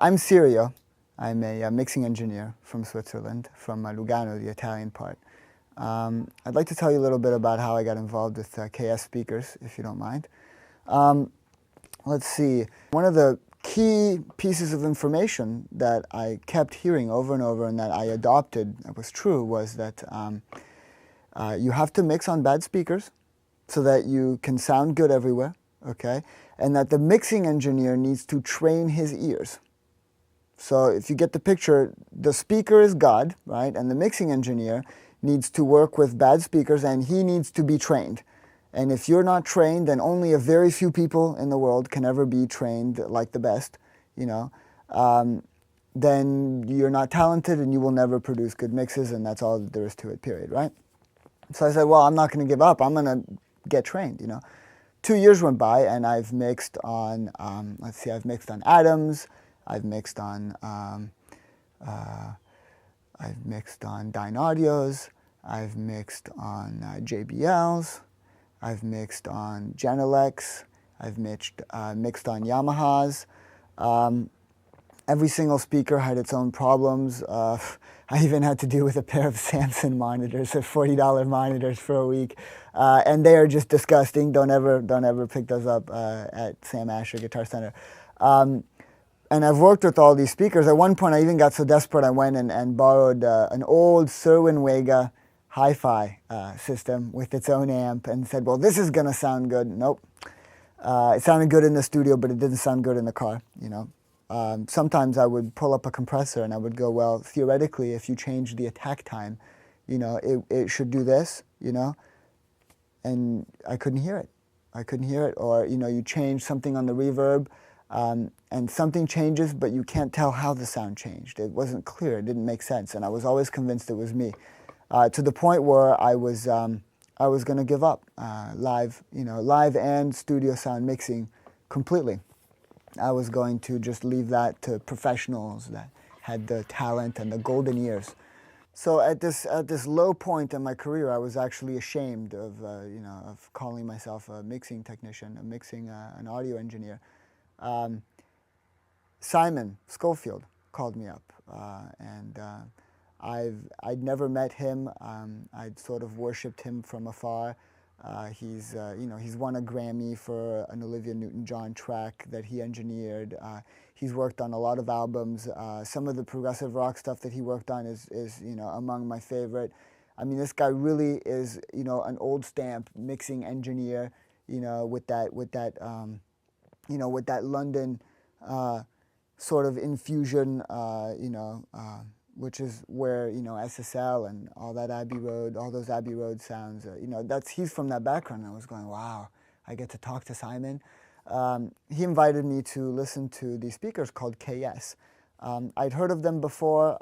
I'm Sirio. I'm a mixing engineer from Switzerland, from Lugano, the Italian part. I'd like to tell you a little bit about how I got involved with KS speakers, if you don't mind. Let's see. One of the key pieces of information that I kept hearing over and over and that I adopted, that was true, was that you have to mix on bad speakers so that you can sound good everywhere, okay? And that the mixing engineer needs to train his ears. So if you get the picture, the speaker is God, right? And the mixing engineer needs to work with bad speakers and he needs to be trained. And if you're not trained, then only a very few people in the world can ever be trained like the best, you know. Then you're not talented and you will never produce good mixes, and that's all there is to it, period, right? So I said, well, I'm not going to give up. I'm going to get trained, you know. 2 years went by and I've mixed on, I've mixed on Adams, I've mixed on Dynaudios, I've mixed on JBLs, I've mixed on Genelecs, I've mixed on Yamahas. Every single speaker had its own problems. I even had to deal with a pair of Samson monitors, $40 monitors for a week, and they are just disgusting. Don't ever pick those up at Sam Asher Guitar Center. And I've worked with all these speakers. At one point, I even got so desperate, I went and borrowed an old Cerwin Vega hi-fi system with its own amp and said, well, this is going to sound good. Nope. It sounded good in the studio, but it didn't sound good in the car, you know. Sometimes I would pull up a compressor and I would go, well, theoretically, if you change the attack time, you know, it should do this, you know. And I couldn't hear it. I couldn't hear it. Or, you know, you change something on the reverb, and something changes, but you can't tell how the sound changed. It wasn't clear. It didn't make sense. And I was always convinced it was me, to the point where I was going to give up live and studio sound mixing completely. I was going to just leave that to professionals that had the talent and the golden ears. So at this low point in my career, I was actually ashamed of of calling myself a mixing technician, an audio engineer. Simaen Skolfield called me up, and I'd never met him. I'd sort of worshipped him from afar. He's won a Grammy for an Olivia Newton-John track that he engineered. He's worked on a lot of albums. Some of the progressive rock stuff that he worked on is among my favorite. I mean, this guy really is an old stamp mixing engineer. With that London sort of infusion. Which is where SSL and all that Abbey Road, all those Abbey Road sounds. He's from that background. I was going, wow, I get to talk to Simaen. He invited me to listen to these speakers called KS. I'd heard of them before.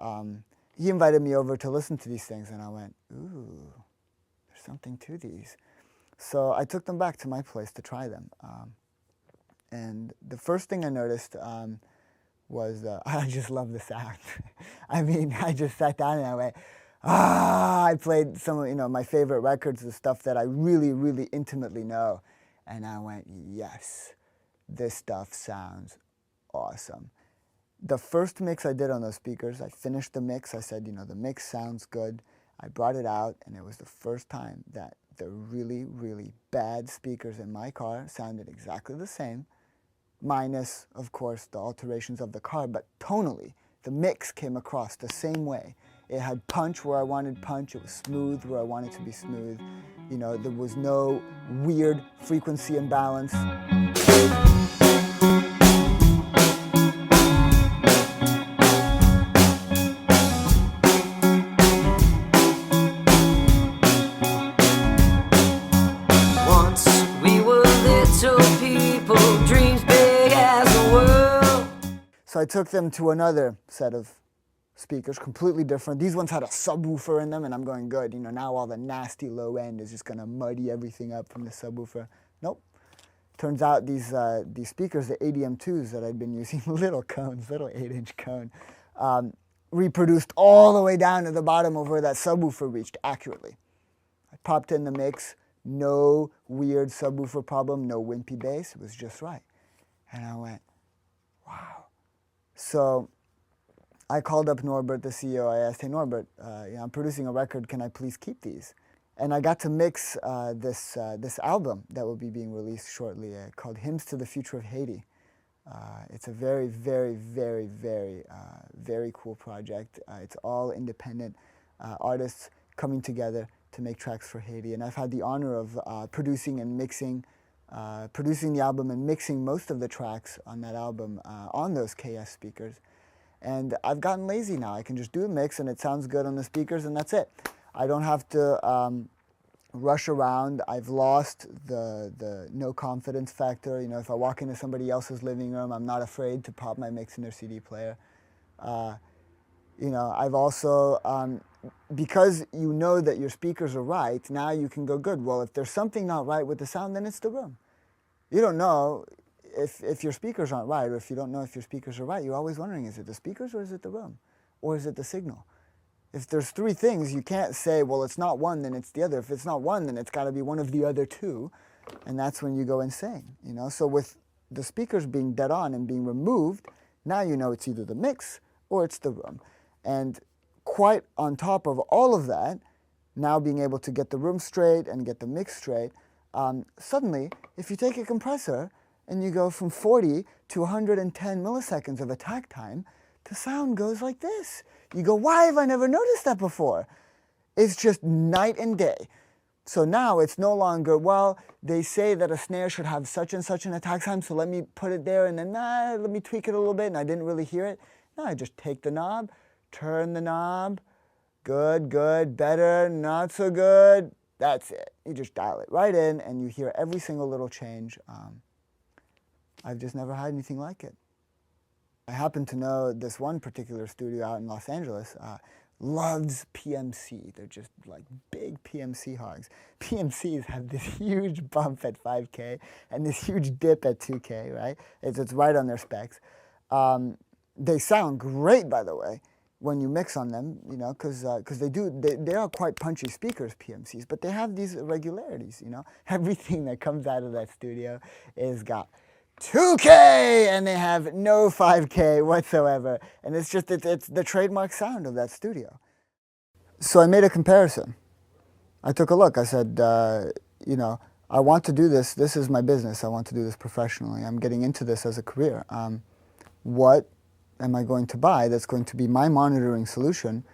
He invited me over to listen to these things, and I went, ooh, there's something to these. So I took them back to my place to try them. And the first thing I noticed was I just love the sound. I mean, I just sat down and I went, I played some of my favorite records, the stuff that I really, really intimately know. And I went, yes, this stuff sounds awesome. The first mix I did on those speakers, I finished the mix. I said, the mix sounds good. I brought it out, and it was the first time that the really, really bad speakers in my car sounded exactly the same, minus, of course, the alterations of the car, but tonally, the mix came across the same way. It had punch where I wanted punch, it was smooth where I wanted to be smooth. There was no weird frequency imbalance. Once we were little people, dreams big as the world. So I took them to another set of speakers, completely different. These ones had a subwoofer in them, and I'm going, good. Now all the nasty low end is just going to muddy everything up from the subwoofer. Nope. Turns out these speakers, the ADM2s that I'd been using, little cones, little 8-inch cone, reproduced all the way down to the bottom of where that subwoofer reached accurately. I popped in the mix, no weird subwoofer problem, no wimpy bass. It was just right. And I went, wow, So I called up Norbert, the CEO. I asked, hey, Norbert, I'm producing a record. Can I please keep these? And I got to mix this album that will be being released shortly called Hymns to the Future of Haiti. It's a very, very, very, very, very cool project. It's all independent artists coming together to make tracks for Haiti. And I've had the honor of producing the album and mixing most of the tracks on that album on those KS speakers. And I've gotten lazy now. I can just do a mix and it sounds good on the speakers and that's it. I don't have to rush around. I've lost the no confidence factor. You know, if I walk into somebody else's living room, I'm not afraid to pop my mix in their CD player. You know, I've also, because you know that your speakers are right, now you can go, good. Well, if there's something not right with the sound, then it's the room. You don't know if your speakers aren't right, or if you don't know if your speakers are right, you're always wondering, is it the speakers or is it the room? Or is it the signal? If there's three things, you can't say, well, it's not one, then it's the other. If it's not one, then it's got to be one of the other two, and that's when you go insane, you know? So with the speakers being dead on and being removed, now you know it's either the mix or it's the room. And quite on top of all of that, now being able to get the room straight and get the mix straight, suddenly, if you take a compressor and you go from 40 to 110 milliseconds of attack time, the sound goes like this. You go, why have I never noticed that before? It's just night and day. So now it's no longer, well, they say that a snare should have such and such an attack time, so let me put it there and then, let me tweak it a little bit, and I didn't really hear it. No, I just take the knob, turn the knob, good, good, better, not so good. That's it. You just dial it right in and you hear every single little change. I've just never had anything like it. I happen to know this one particular studio out in Los Angeles loves PMC. They're just like big PMC hogs. PMCs have this huge bump at 5K and this huge dip at 2K, right? It's right on their specs. They sound great, by the way, when you mix on them, you know, because they are quite punchy speakers, PMCs, but they have these irregularities, you know. Everything that comes out of that studio is got 2K, and they have no 5K whatsoever. And it's just, it's the trademark sound of that studio. So I made a comparison. I took a look. I said, you know, I want to do this. This is my business. I want to do this professionally. I'm getting into this as a career. What am I going to buy that's going to be my monitoring solution?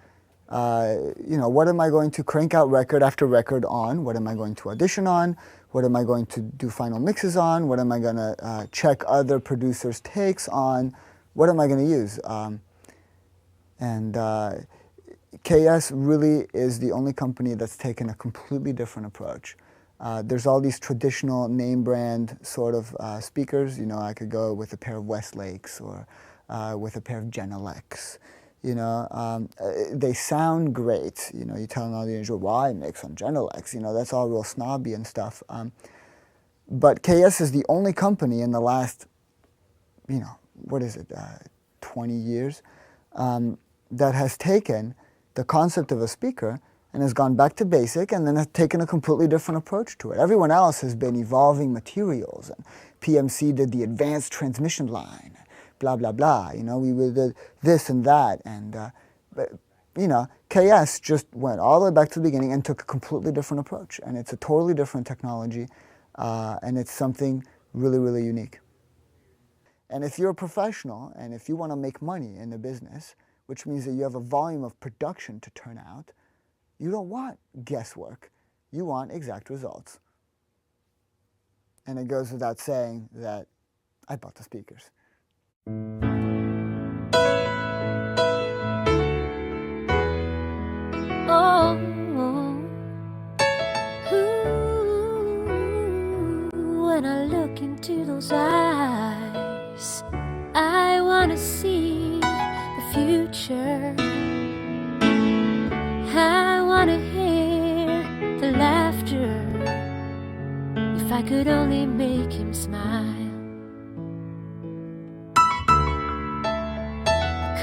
You know, what am I going to crank out record after record on? What am I going to audition on? What am I going to do final mixes on? What am I going to check other producers' takes on? What am I going to use? KS really is the only company that's taken a completely different approach. There's all these traditional name brand sort of speakers. You know, I could go with a pair of Westlakes or with a pair of Genelecs. You know, they sound great. You know, you tell an audience, well, I mix on Genelecs. You know, that's all real snobby and stuff. But KS is the only company in the last, you know, what is it, 20 years, that has taken the concept of a speaker and has gone back to basic and then has taken a completely different approach to it. Everyone else has been evolving materials, and PMC did the advanced transmission line, blah, blah, blah. You know, we did this and that. And, but, you know, KS just went all the way back to the beginning and took a completely different approach. And it's a totally different technology, and it's something really, really unique. And if you're a professional and if you want to make money in the business, which means that you have a volume of production to turn out, you don't want guesswork. You want exact results. And it goes without saying that I bought the speakers. Oh, ooh, when I look into those eyes, I want to see the future. I want to hear the laughter. If I could only make him smile.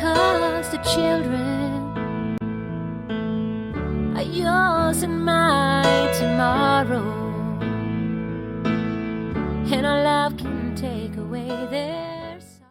Cause the children are yours and mine tomorrow, and our love can take away their